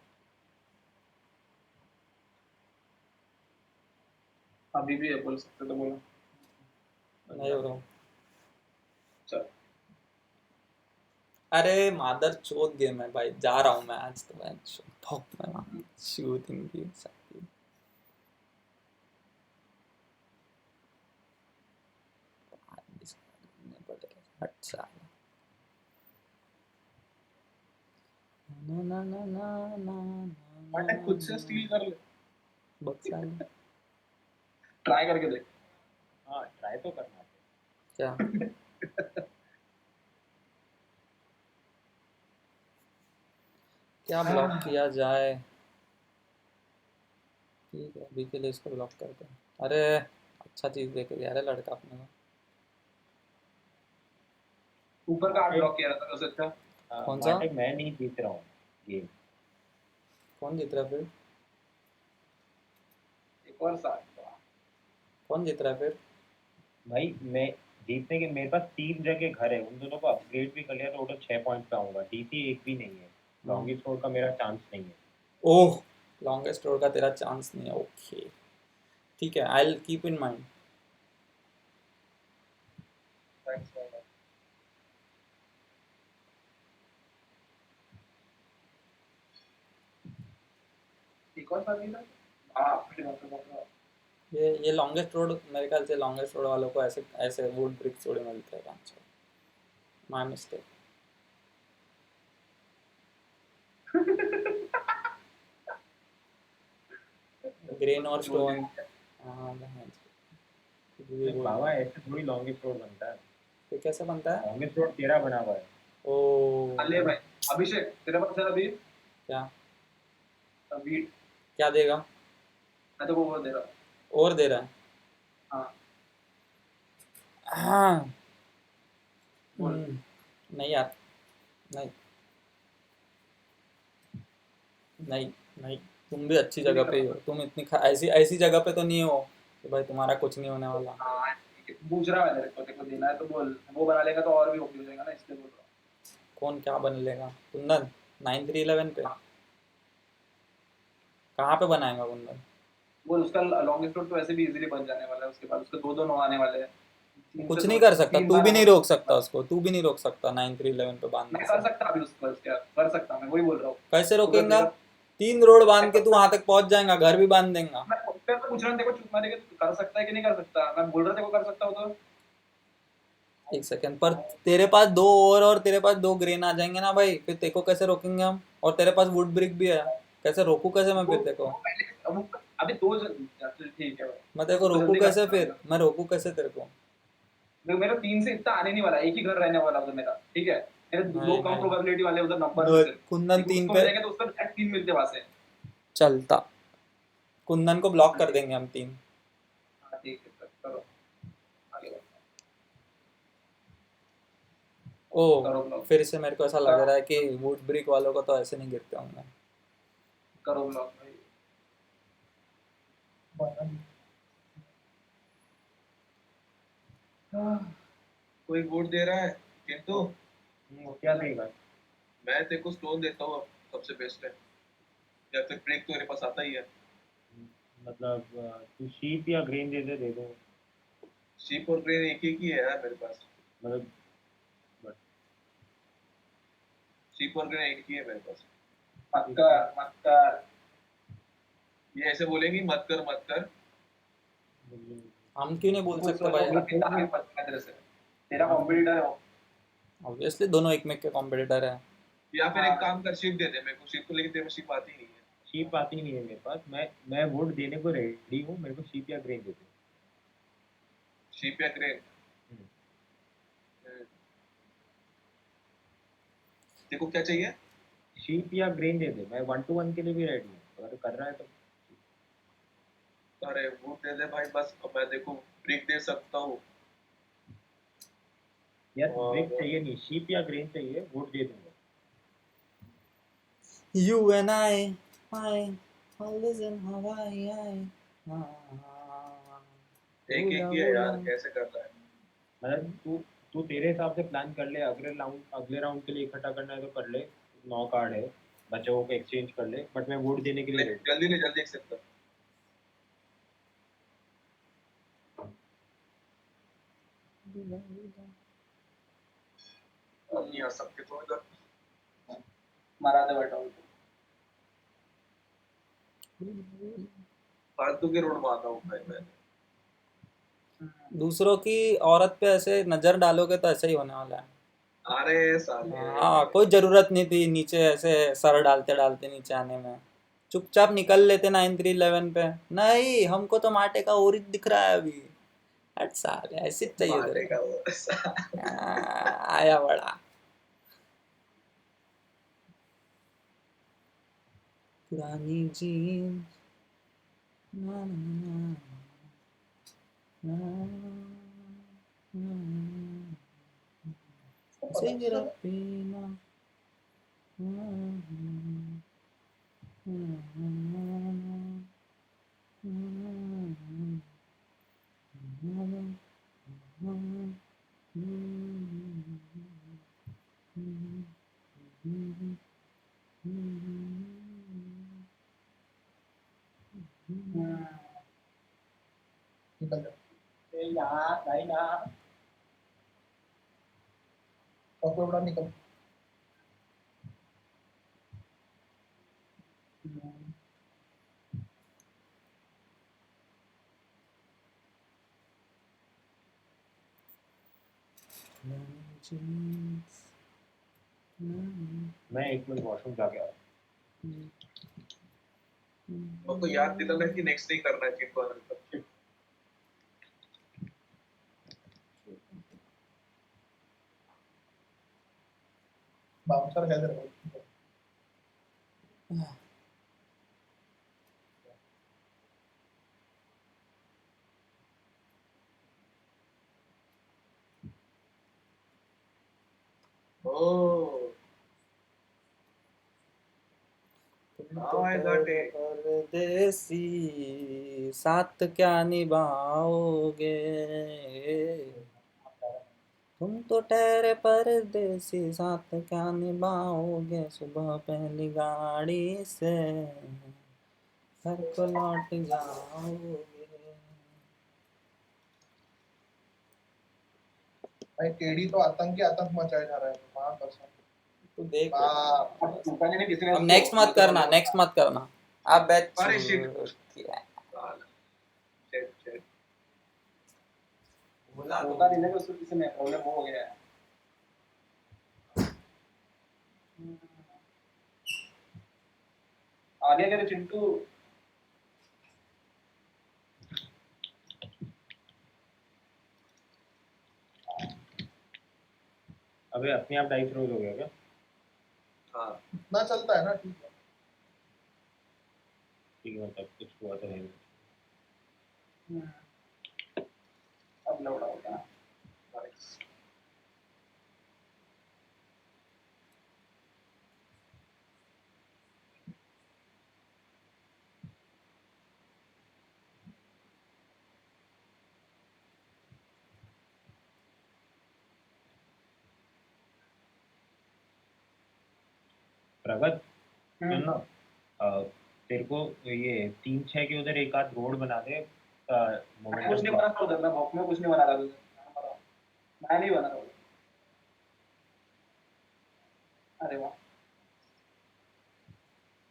अभी भी है, बोल सकते तो बोलो। नहीं हो रहा। चल अरे मादर चोद गेम है भाई, जा रहा हूँ मैं आज तो। मैं ठोक मैं शूटिंग की सकती। हट साला। ना ना ना ना ना मार्टे खुद से स्टील कर ले, बक साला। ट्राई करके देख। हाँ ट्राई तो करना है। क्या क्या ब्लॉक किया जाए? ठीक है अभी के लिए इसको ब्लॉक करते हैं। अरे अच्छा चीज देके गया अरे लड़का अपने को। ऊपर का आर्ट ब्लॉक किया रहता है उससे अच्छा। कौन सा? मार्टे मैं नहीं जीत रहा हूँ गेम। कौन जीत रहा है फिर? एक और साथ कौन जीत रहा है फिर? भाई मैं जीतने के मेरे पास 3 जगह घर है, उन दोनों को अपग्रेड भी कर लिया तो टोटल 6 पॉइंट पे आऊंगा। डीसी एक भी नहीं है, लॉन्गी स्कोर का मेरा चांस नहीं है। ओह, लॉन्गेस्ट रोड का तेरा चांस नहीं है, ओके ठीक है, I will keep in mind. Thanks man. एक और साथी था। हाँ फिर मतलब ये लॉन्गेस्ट रोड, मेरे ख्याल से लॉन्गेस्ट रोड वालों को ऐसे ऐसे वुड ब्रिक्स थोड़े मिलते हैं 5-6। My mistake. ग्रेन और स्टोन। हाँ ये बोल बाबा रहा हूँ। ऐसे थोड़ी लॉन्गेस्ट रोड बनता है, तो कैसे बनता है? लॉन्गेस्ट रोड तेरा बना हुआ है। ओ अले भाई अभिषेक तेरे पास है अभी क्या अभी क्या देगा? मैं तो वो दे रहा हूँ। और दे रहा है? हाँ हाँ। बोल। नहीं यार, नहीं नहीं नहीं, तुम भी अच्छी जगह पे ही हो, तुम इतनी ऐसी ऐसी जगह पे तो नहीं हो कि भाई तुम्हारा कुछ नहीं होने वाला। हाँ ठीक है, पूछ रहा है तेरे को देना है तो बोल, वो बना लेगा तो और भी ओपी हो जाएगा ना, इसलिए बोल रहा हूँ। कौन क्या बन लेगा? कुंदन 9311 पे कहाँ पे बनाएगा कुंदन? बोल उसका लॉन्गेस्ट रोड तो वैसे भी इजीली बन जाने वाला है, उसके बाद उसके दो दो नौ आने वाले हैं। कुछ नहीं कर सकता, तू भी नहीं रोक सकता उसको, तू भी नहीं रोक सकता 9311 पे बांधने मैं से। कर सकता अभी उसको, उसके कर सकता, मैं वही बोल रहा हूँ। कैसे तो रोकेगा? तेरा- 3 रोड बांध के तू वहां तक पहुंच जाएगा, घर भी बांध देगा। मैं तेरे को पूछ रहा हूँ, देखो चुप मारेगा तो कर सकता है कि नहीं कर सकता, मैं बोल रहा था को कर सकता हो तो। एक सेकंड पर, तेरे पास 2 और तेरे पास 2 ग्रेन आ जाएंगे ना भाई, फिर तेरे को कैसे रोकेंगे हम? और तेरे पास वुड ब्रिक भी है, कैसे रोकू कैसे मैं फिर तेरे को? अभी दो ठीक है भाई। मैं तेरे को तो रोकू जल्दी कर कैसे सकता फिर? हूँ। मैं रोकू कैसे तेरे को? मेरा 3 से इतना आने नहीं वाला, एक ही घर रहने वाला उधर मेरा, ठीक है। मेरे दो नहीं कम नहीं, प्रोबेबिलिटी वाले उधर नंबर दो, में सिर्फ, कुंदन ठीक है, 3 उसको पे मिल जाएगा तो उसका डायरेक्ट 3 मिलते वहां से। चलता, कुंदन को ब्लॉक कर देंगे हम 3। हाँ ठीक है सर, करो आगे बढ़ो। ओ, करो ब्लॉग, फिर से मेरे को ऐसा लग रहा है कि वुड ब्रिक वालों को तो ऐसे नहीं गिरते होंगे। करो ब्लॉग भाई। कोई वोट दे रहा है किंतु क्या देगा? मैं तेरे को स्टोन देता हूँ, अब सबसे बेस्ट है, या फिर ब्रेक तो मेरे पास आता ही है। मतलब तू शीप या ग्रेन दे दो। शीप और ग्रेन एक ही है यार मेरे पास। मतलब शीप और ग्रेन एक ही है मेरे पास। मत कर मत कर। ये ऐसे बोलेंगे मत कर मत कर। हम क्यों नहीं बोल वो सकते सोच भाई? वो कितना आगे पड़ चुका है तेरे से, तेरा कॉम्पिटिटर है वो। ऑब्वियसली दोनों एक में के कॉम्पिटिटर है। या फिर एक हाँ। काम कर, शीप दे दे मेरे को शीप को, लेकिन तेरे में शीप आती नहीं है। शीप आती नहीं है मेरे पास, मैं वुड देने को रेडी हूँ, मेरे को शीप या ग्रेन दे दो। शीप या ग्रेन? देखो क्या चाहिए। शीप या ग्रेन दे दे, मैं 1-to-1 के लिए भी रेडी हूँ अगर कर रहा है तो। अरे वो दे दे भाई बस, अब मैं देखो ब्रेक दे सकता हूँ। यार और ब्रेक चाहिए नहीं, शीप या ग्रेन चाहिए, वुड दे दूंगा। You and I listen how I एक एक ही है यार, कैसे कर रहा है। मतलब तू तेरे हिसाब से प्लान कर ले, अगले राउंड के लिए इकट्ठा करना है तो कर ले। 9 कार्ड है, बच्चों को एक्सचेंज कर ले, बट मैं वोट देने के लिए ready जल्दी नहीं, जल्दी एक्सेप्ट कर। अब नहीं आ सकते तो इधर मरा दे बैठा हूँ। फालतू के रोड मारता हूँ भाई मैं। दूसरों की औरत पे ऐसे नजर डालोगे तो ऐसे ही होने वाला है। अरे साले हाँ, कोई जरूरत नहीं थी नीचे ऐसे सर डालते डालते नीचे आने में। चुपचाप निकल लेते 9311 पे। नहीं, हमको तो माटे का ओरिज दिख रहा है अभी। हट साले, ऐसे ही चाहिए तेरे मारेगा को। वो। आया बड़ा पुरानी जीन्स। ना, ना, ना, ना, सिगरेट पीना। नहीं ना सबसे बड़ा निकल मैं 1 मिनट वॉशरूम जाके आ रहा हमको याद दिलाना कि नेक्स्ट डे करना है चिट कॉर्नर। बाउंसर है तेरे को ओह Now I got it. परदेसी साथ क्या निभाओगे, तुम तो ठहरे परदेसी साथ क्या निभाओगे, सुबह पहली गाड़ी से घर को लौट जाओगे। भाई केडी तो आतंक ही आतंक मचाए जा रहा है वहां कसम तू देख बाप अब टूटाने ने किसी ने अब नेक्स्ट मत करना, नेक्स्ट मत करना। अब बैच अरे shit. क्या साला shit. बोला होता नहीं ना कि उसको किसी ने प्रॉब्लम हो गया है। आगे अगर चिंटू अबे अपने आप डाइस रोज हो गया क्या? हाँ इतना चलता है ना ठीक है ठीक है मतलब कुछ हुआ तो नहीं। अब लौटा हो गया। nice. प्रगत सुन ना तेरे को ये 3-6 के उधर एक आध रोड बना दे कुछ नहीं मोमेंटम। बना था उधर ना भौक में कुछ नहीं बना रहा था मैं नहीं बना रहा हूँ। अरे वाह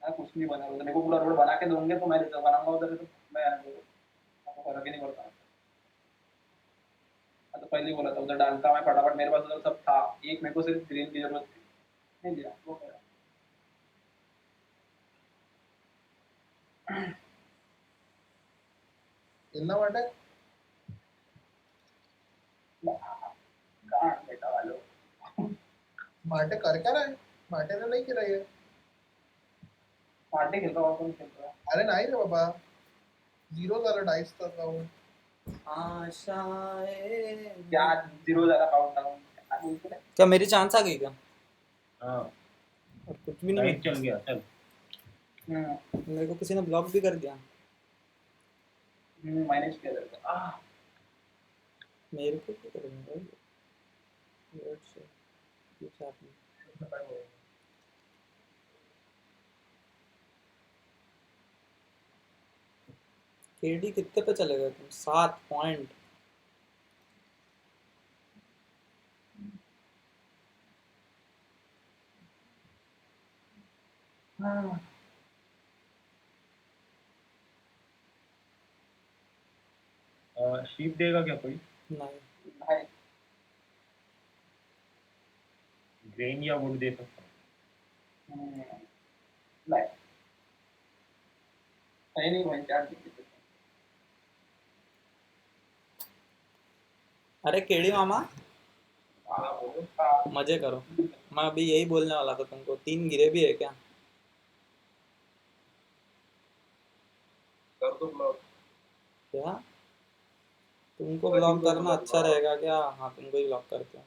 मैं कुछ नहीं बना रहा मेरे को पूरा रोड बना के दोगे तो मैं बनाऊंगा उधर तो मैं आपको फर्क ही नहीं पड़ता। मैं तो पहले ही बोला था उधर डालता मैं फटाफट मेरे पास उधर सब था एक मेरे को सिर्फ ग्रीन की जरूरत थी नहीं दिया वो करा। खेलना वाटे कहाँ बेटा वालों माटे कर क्या रहा है माटे ने नहीं किया ये पार्टी खेल रहा हूँ कौन खेल रहा है अरे नाही रे बाबा जीरो झालं डाइस तर जाऊन आशाएं क्या जीरो ज्यादा काउंट डाउन क्या मेरी चांस आ गई क्या? हाँ और कुछ भी नहीं डाइस चल गया चल। मेरे को किसी ने ब्लॉक भी कर दिया। माइनस किया जाता मेरे को क्या करेंगे भाई? Let's see. What's happening? KD कितने पे चले गए तुम? 7 पॉइंट। शीप देगा क्या कोई? नहीं भाई ग्रेन या वुड दे सकता हूँ। नहीं नहीं भाई क्या अरे केडी मामा हाँ बोलो मजे करो। मैं अभी यही बोलने वाला था तुमको, 3 गिरे भी है क्या? कर दो ब्लॉक। क्या तुमको कर ब्लॉक दो करना ब्लॉक, अच्छा हाँ। रहेगा क्या? हाँ तुमको ही ब्लॉक करते हैं।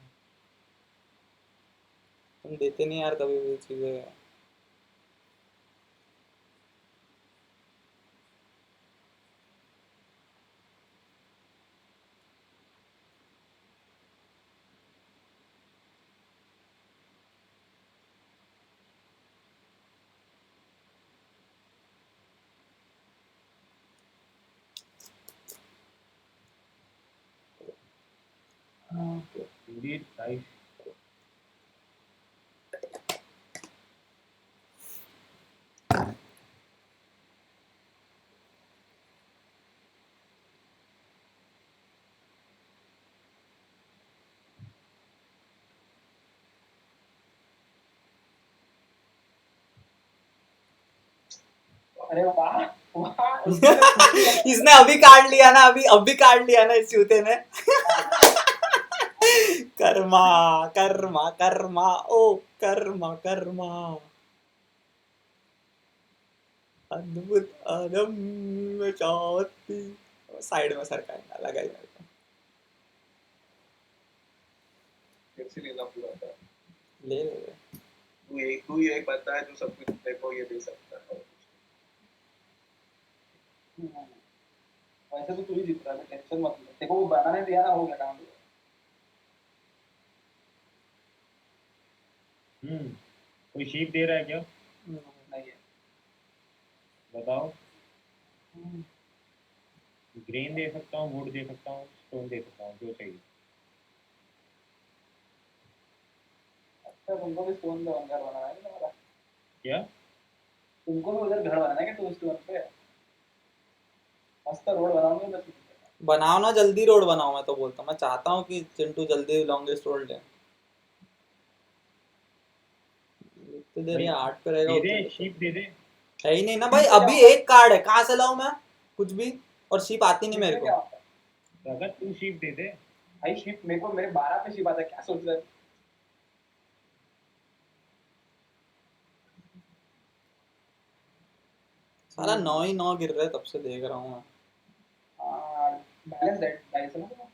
तुम देते नहीं यार कभी भी चीजें। Indeed, nice. अरे वाह वाह इसने अभी काट लिया ना, अभी काट लिया ना इस जूते ने। कर्मा कर्मा कर्मा ओ कर्मा कर्मा, अद्भुत अदम्य शक्ति। साइड में सरका लगा ही मेरे को। कैसे लेना पूरा था। ले ले। तू ये एक बंदा है जो सब कुछ देखो ये दे सकता है। वैसे तो तू ही जीत रहा है, टेंशन मत ले, देखो वो बनाने दिया ना, हो गया काम। कोई शीप दे रहा है क्या? नहीं है। बताओ। ग्रेन दे सकता हूँ, वुड दे सकता हूँ, स्टोन दे सकता हूँ, जो चाहिए। अच्छा तुमको भी स्टोन पे घर बनाना है ना हमारा? क्या? तुमको भी उधर घर बनाना है क्या टू स्टोन पे? मस्त रोड बनाऊंगा बस। बनाओ ना, जल्दी रोड बनाओ। मैं तो बोलता हूँ, मैं चाहता हूँ कि चिंटू जल्दी लॉन्गेस्ट रोड ले। जितनी देर ये 8 पे रहेगा दे दे, उतनी शीप दे दे। है ही नहीं ना भाई, अभी एक कार्ड है, कहाँ से लाऊं मैं कुछ भी, और शीप आती नहीं मेरे को। अगर तू शीप दे दे। भाई शिप मेरे को, मेरे 12 पे शिप आता है, क्या सोच रहा है? साला 9 ही 9 गिर रहे, तब से देख रहा हूँ मैं। बैलेंस डेट गाइस है ना।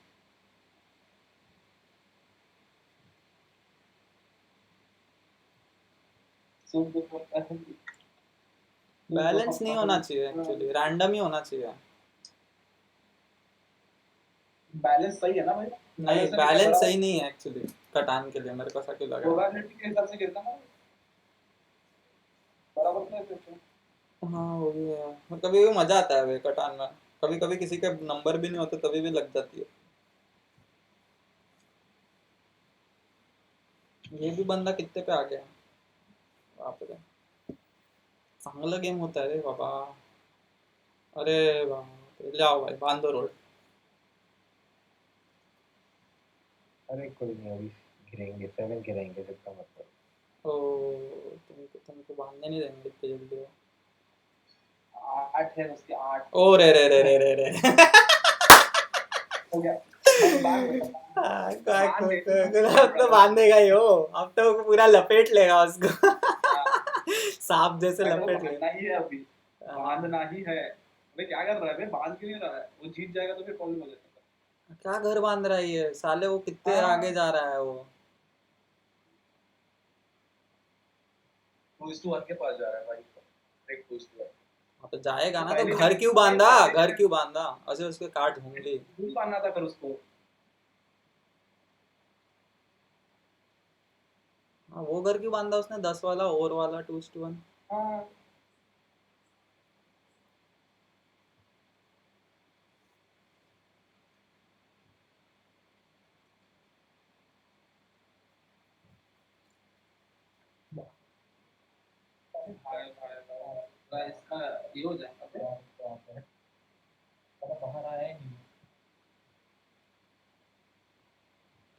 बैलेंस नहीं होना चाहिए एक्चुअली, रैंडम ही होना चाहिए। बैलेंस सही है ना भाई? नहीं, बैलेंस सही नहीं है एक्चुअली कटान के लिए, मेरे को ऐसा क्यों लगा। प्रोबेबिलिटी के हिसाब से गिरता ना बराबर तो है फिर। हाँ वो भी है, कभी भी मजा आता है वे कटान में। कभी कभी किसी के नंबर भी नहीं होते तभी भी लग जाती है। ये भी बंदा कितने पे आ गया, बाप रे। चांगला गेम होता है रे बाबा। अरे बाप रे, जाओ भाई बांधो रोड। अरे कोई नहीं, अभी गिरेंगे, 7 गिरेंगे, जितना मतलब। ओ तुमको बांधने नहीं देंगे इतनी जल्दी वो। 8 है उसके 8। ओ रे रे रे रे रे रे। हो गया। अब तो बांधेगा ही हो, अब तो पूरा लपेट लेगा उसको। सांप जैसे लपेट लेगा। ही है अभी, बांधना ही है। अबे क्या कर रहा है बे, बांध क्यों नहीं रहा है? वो जीत जाएगा तो फिर प्रॉब्लम हो जाएगा। क्या घर बांध रहा है ये साले, वो कितने आगे जा रहा है वो। 2:1 के पास जा रहा है भाई। एक 2:1। हाँ तो जाएगा ना, तो घर क्यों बांधा, घर क्यों बांधा? ऐसे उसके काट होंगे। दूध बांधना था फिर उसको। हाँ वो घर क्यों बांधा उसने, 10 वाला और वाला 2:1। हाँ इसका ये हो जाएगा। बाहर आया ही नहीं।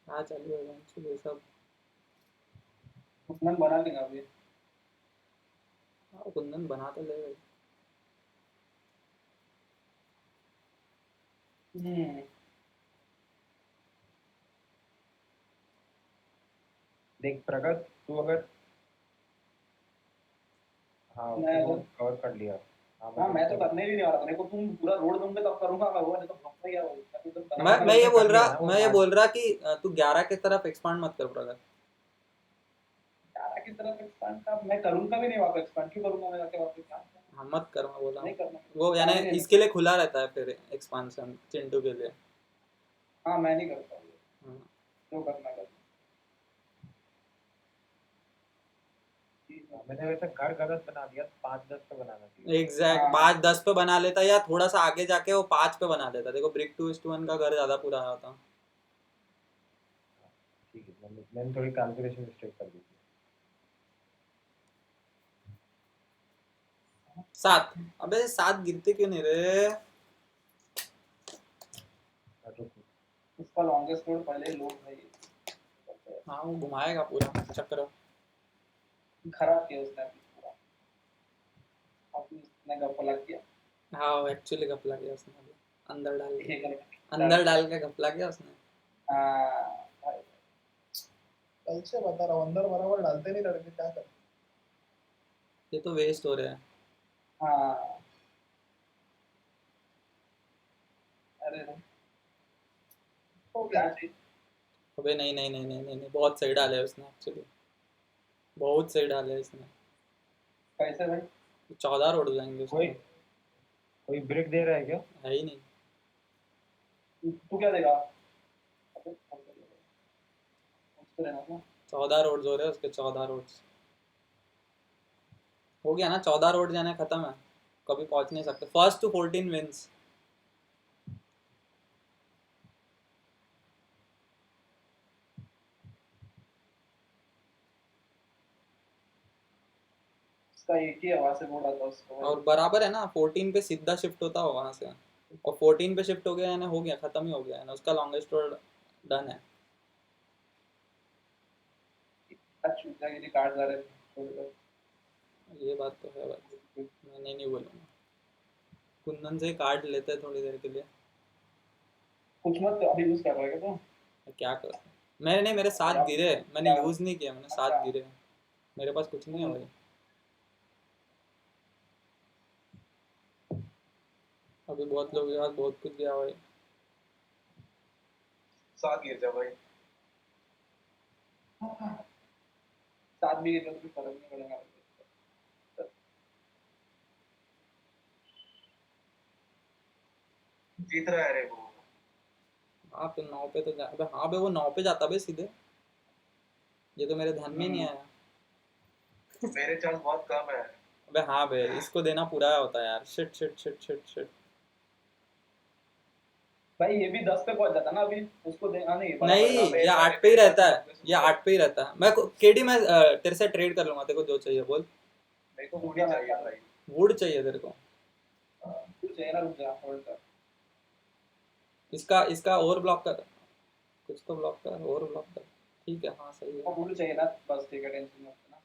क्या चलिए ये सब। कुंदन बना लेगा अभी। हाँ कुंदन बना तो ले। देख प्रगत, तू अगर हाँ कवर कर लिया। हाँ मैं तो करने भी नहीं आ रहा था, मेरे को तुम पूरा रोड दूंगे तब करूंगा मैं, वो नहीं तो भौंकना क्या वो। मैं ये बोल रहा कि तू 11 की तरफ एक्सपांड मत कर प्रगत। 11 की तरफ एक्सपांड का मैं करूंगा भी नहीं, वापस एक्सपांड क्यों करूंगा मैं जाके वापस? हाँ मत कर, मैं बोला नहीं करना वो, यानी इसके लिए खुला रहता है फिर एक्सपांशन चिंटू के लिए। हाँ मैं नहीं करता हाँ। जो करना कर। मैंने वैसे घर गलत बना दिया, 5-10 पे बनाना चाहिए। एग्जैक्ट 5-10 पे बना लेता, या थोड़ा सा आगे जाके वो 5 पे बना लेता। देखो ब्रिक 2:1 का घर ज्यादा पूरा होता। ठीक है, मैंने थोड़ी कैलकुलेशन मिस्टेक कर दी थी। 7। अबे 7 गिरते क्यों नहीं रे? रुक। उसका लॉन्गेस्ट रोड पहले ही लोड है। हाँ वो घुमाएगा पूरा चक्कर। खराब किया उसने अभी पूरा। अभी उसने घपला किया। हाँ वो एक्चुअली घपला किया उसने अभी। अंदर डाल के ये अंदर डाल के घपला किया उसने। भाई कल से बता रहा हूँ, अंदर बराबर डालते नहीं लड़के, क्या कर। ये तो वेस्ट हो रहा है। हाँ अरे हो क्या गया। चीज अबे नहीं नहीं नहीं नहीं नहीं नहीं, बहुत सही डाले उसने एक्चुअली। बहुत सही डाले इसने। कैसे भाई 14 रोड जाएंगे कोई उसको। कोई ब्रेक दे रहा है क्या? है ही नहीं। तू क्या देगा अबे उसको देना था 14 रोड हो रहे हैं उसके 14 रोड। हो गया ना 14 रोड जाने खत्म है। कभी पहुंच नहीं सकते। First to 14 wins. उसका एक ही आवाज से बोल रहा था उसको और बराबर है ना 14 पे सीधा शिफ्ट होता होगा वहां से। और 14 पे शिफ्ट हो गया है ना, हो गया खत्म ही हो गया है ना, उसका लॉन्गेस्ट रोड डन है। अच्छा ये कार्ड जा रहे थे ये बात तो है भाई, मैंने नहीं बोलूँगा। कुंदन से कार्ड लेते हैं थोड़ी देर के लिए। कुछ मत अभी यूज कर रहा है क्या तो मैं क्या करूँ? मैंने नहीं, मेरे 7 गिरे, मैंने यूज़ नहीं किया, मैंने 7 अच्छा। गिरे। मेरे पास कुछ नहीं है भाई। अभी बहुत लोग के पास बहुत कुछ गया भाई। 7 गिर जा भाई। साथ भी तो कुछ फर्क नहीं पड़ेगा जीत रहा है रे वो। हाँ पे 9 पे तो जा, अबे हाँ बे वो 9 पे जाता बे सीधे। ये तो मेरे ध्यान में ही नहीं आया। मेरे चांस बहुत कम है। अबे हाँ बे, इसको देना पूरा होता है यार। Shit shit shit shit shit. भाई ये भी 10 पे पहुंच जाता ना अभी उसको देना नहीं नहीं, मेरे ये पास 8 पे ही रहता है। मेरे ये 8 पे ही रहता है। मैं केडी में तेरे से ट्रेड कर लूंगा, तेरे को जो चाहिए बोल। मेरे को वुडी चाहिए भाई। वुड चाहिए तेरे को? कुछ है ना रुक जा होल्ड कर इसका इसका और ब्लॉक कर। कुछ तो ब्लॉक कर, और ब्लॉक कर। ठीक है, हाँ सही है। वो बोल चाहिए ना बस ठीक है टेंशन मत लेना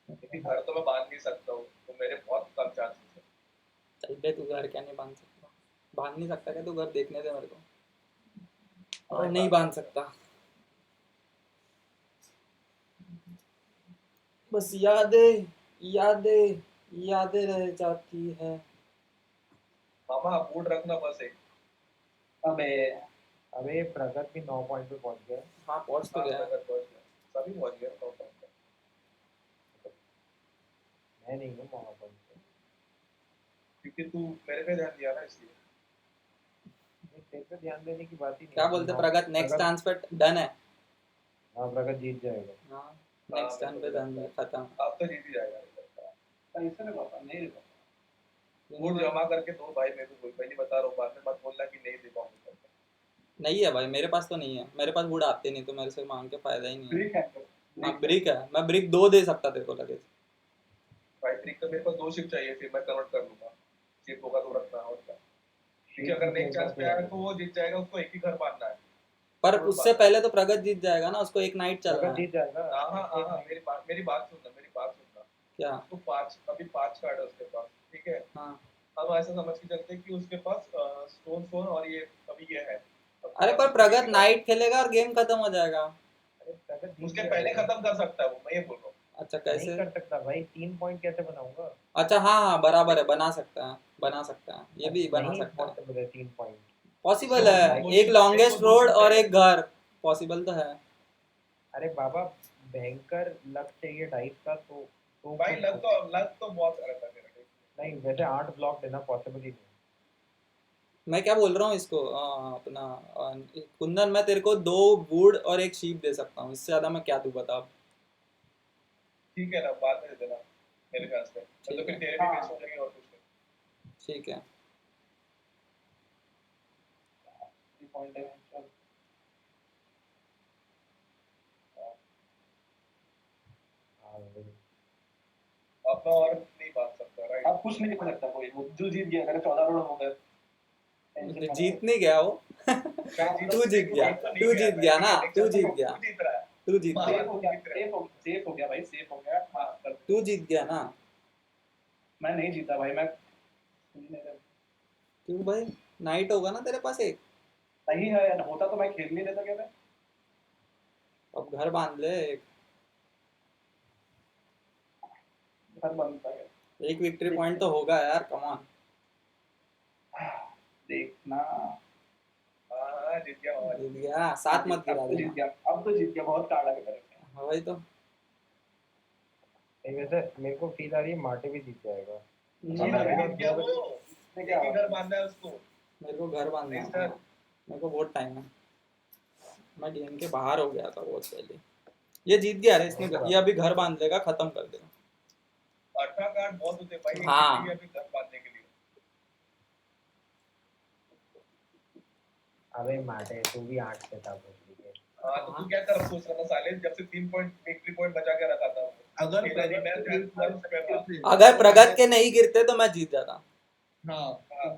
लेकिन घर तो मैं बांध नहीं सकता हूँ, तो मेरे बहुत कम चांसेस है। चल बे, तू घर क्या नहीं बांध सकता? बांध नहीं सकता क्या? तू घर देखने दे मेरे को। और नहीं बांध सकता। बस यादें यादें यादें रह जाती है। मामा बूट रखना बस एक। अबे अबे प्रगत भी 9 पॉइंट पे पहुंच गया। हाँ पहुंच तो गया। अगर पहुंच गया सभी पहुंच गया तो मैं नहीं हूँ 9 पॉइंट पे। क्योंकि तू मेरे पे ध्यान दिया ना इसलिए। नहीं, तेरे पे ध्यान देने की बात ही नहीं क्या है। बोलते प्रगत? नेक्स्ट चांस पे डन है। हाँ प्रगत जीत जाएगा। हाँ नेक्स्ट चांस पे डन है, खत्म। अब तो जीत ही जाएगा। पैसे नहीं पाता नहीं पाता बूट जमा करके दो भाई, मेरे को पहले बता रहा हूँ, बाद में मत बोलना कि नहीं दे पाऊंगा। नहीं है भाई, मेरे पास तो नहीं है। मेरे पास वुड आते नहीं, तो मेरे से मांग के फायदा ही नहीं है। ब्रिक है हाँ ब्रिक है, मैं ब्रिक 2 दे सकता तेरे को लगे। भाई ट्रिक का मेरे पास 2 शिफ्ट चाहिए, फिर मैं कन्वर्ट कर लूंगा। शिफ्ट होगा तो रखना और क्या। क्योंकि अगर नेक्स्ट चांस पे आया तो वो जीत जाएगा, उसको एक ही घर बांधना है। पर उससे पहले तो प्रगत जीत जाएगा ना, उसको एक नाइट चलना प्रगत है। जीत जाएगा। हाँ मेरी बात सुनना। क्या? उसको 5 अभी 5 कार्ड है उसके पास, ठीक है। हाँ अब ऐसा समझ के चलते हैं कि उसके पास स्टोन और ये अभी ये है। अरे पर प्रगत नाइट खेलेगा और गेम खत्म हो जाएगा। अरे प्रगत जीत उसके जाएगा। पहले खत्म कर सकता है वो, मैं ये बोल रहा हूँ। अच्छा नहीं कैसे? कर सकता भाई, 3 पॉइंट कैसे बनाऊंगा? अच्छा हाँ हाँ बराबर है, बना सकता है, बना सकता है, ये भी बना नहीं सकता है। पॉसिबल है 3 पॉइंट। पॉसिबल तो है, वो एक शिफ्ट- लॉन्गेस्ट देखो, 2 रोड शिफ्ट और है। एक घर। पॉसिबल तो है। अरे बाबा भयंकर लक चाहिए डाइस का, तो भाई लग तो बहुत रहता है मेरा। नहीं, वैसे 8 ब्लॉक देना पॉसिबल ही नहीं। मैं क्या बोल रहा हूँ इसको अपना कुंदन, मैं तेरे को 2 वुड और एक शीप दे सकता हूँ, इससे ज्यादा मैं क्या दूँ बता अब। ठीक है ना, बाद में दे देना मेरे ख्याल से। मतलब फिर तेरे भी हाँ। बेस हो जाएगी और कुछ नहीं। ठीक है। 3 पॉइंट है चल। अब मैं और नहीं बात सकता राइट। अब कुछ नहीं हो सकता कोई, वो जो जीत गया, अगर 14 राउंड हो गए टेंशन मत जीत नहीं गया वो तू जीत गया, तू जीत गया ना, तू जीत गया, तू जीत रहा है। तू जीत हाँ, गया, सेफ हो गया, सेफ हो गया भाई, सेफ हो गया। माफ कर दे। तू जीत गया ना। मैं नहीं जीता भाई, मैं क्यों भाई, नाइट होगा ना तेरे पास एक, नहीं है, होता तो मैं खेल नहीं लेता क्या मैं। अब घर बांध ले एक, घर बनता है एक विक्ट्री पॉइंट तो होगा यार, कम ऑन। देखना। हाँ जीत गया मामा। जीत गया, सात मत गिरा अब तो जीत देना। गया, अब तो जीत गया, बहुत काड़ा के तरफ है। हाँ भाई तो नहीं, वैसे मेरे को फील आ रही है मार्टे भी जीत जाएगा। नहीं जीत भाई, गया वो। इसने एक क्या ही घर बांधना है उसको। मेरे को घर बांधना नहीं है, सर। मेरे को बहुत टाइम है, मैं डीएम के बाहर हो गया था बहुत पहले। ये जीत गया रे इसने, ये अभी घर बांध लेगा, खत्म कर देगा। 18 कार्ड बहुत होते हैं भाई एक हाँ। टीम अभी घर बांधने के लिए। अबे मार्टे तू भी 8 से था बोल के। हाँ तो तू क्या कर सोच रहा था साले, जब से 3 पॉइंट विक्ट्री पॉइंट बचा के रखा था। अगर खेला नहीं, मैं प्रगत के कर रहा हूँ। अगर प्रगत के नहीं गिरते तो मैं जीत जाता। हाँ हाँ।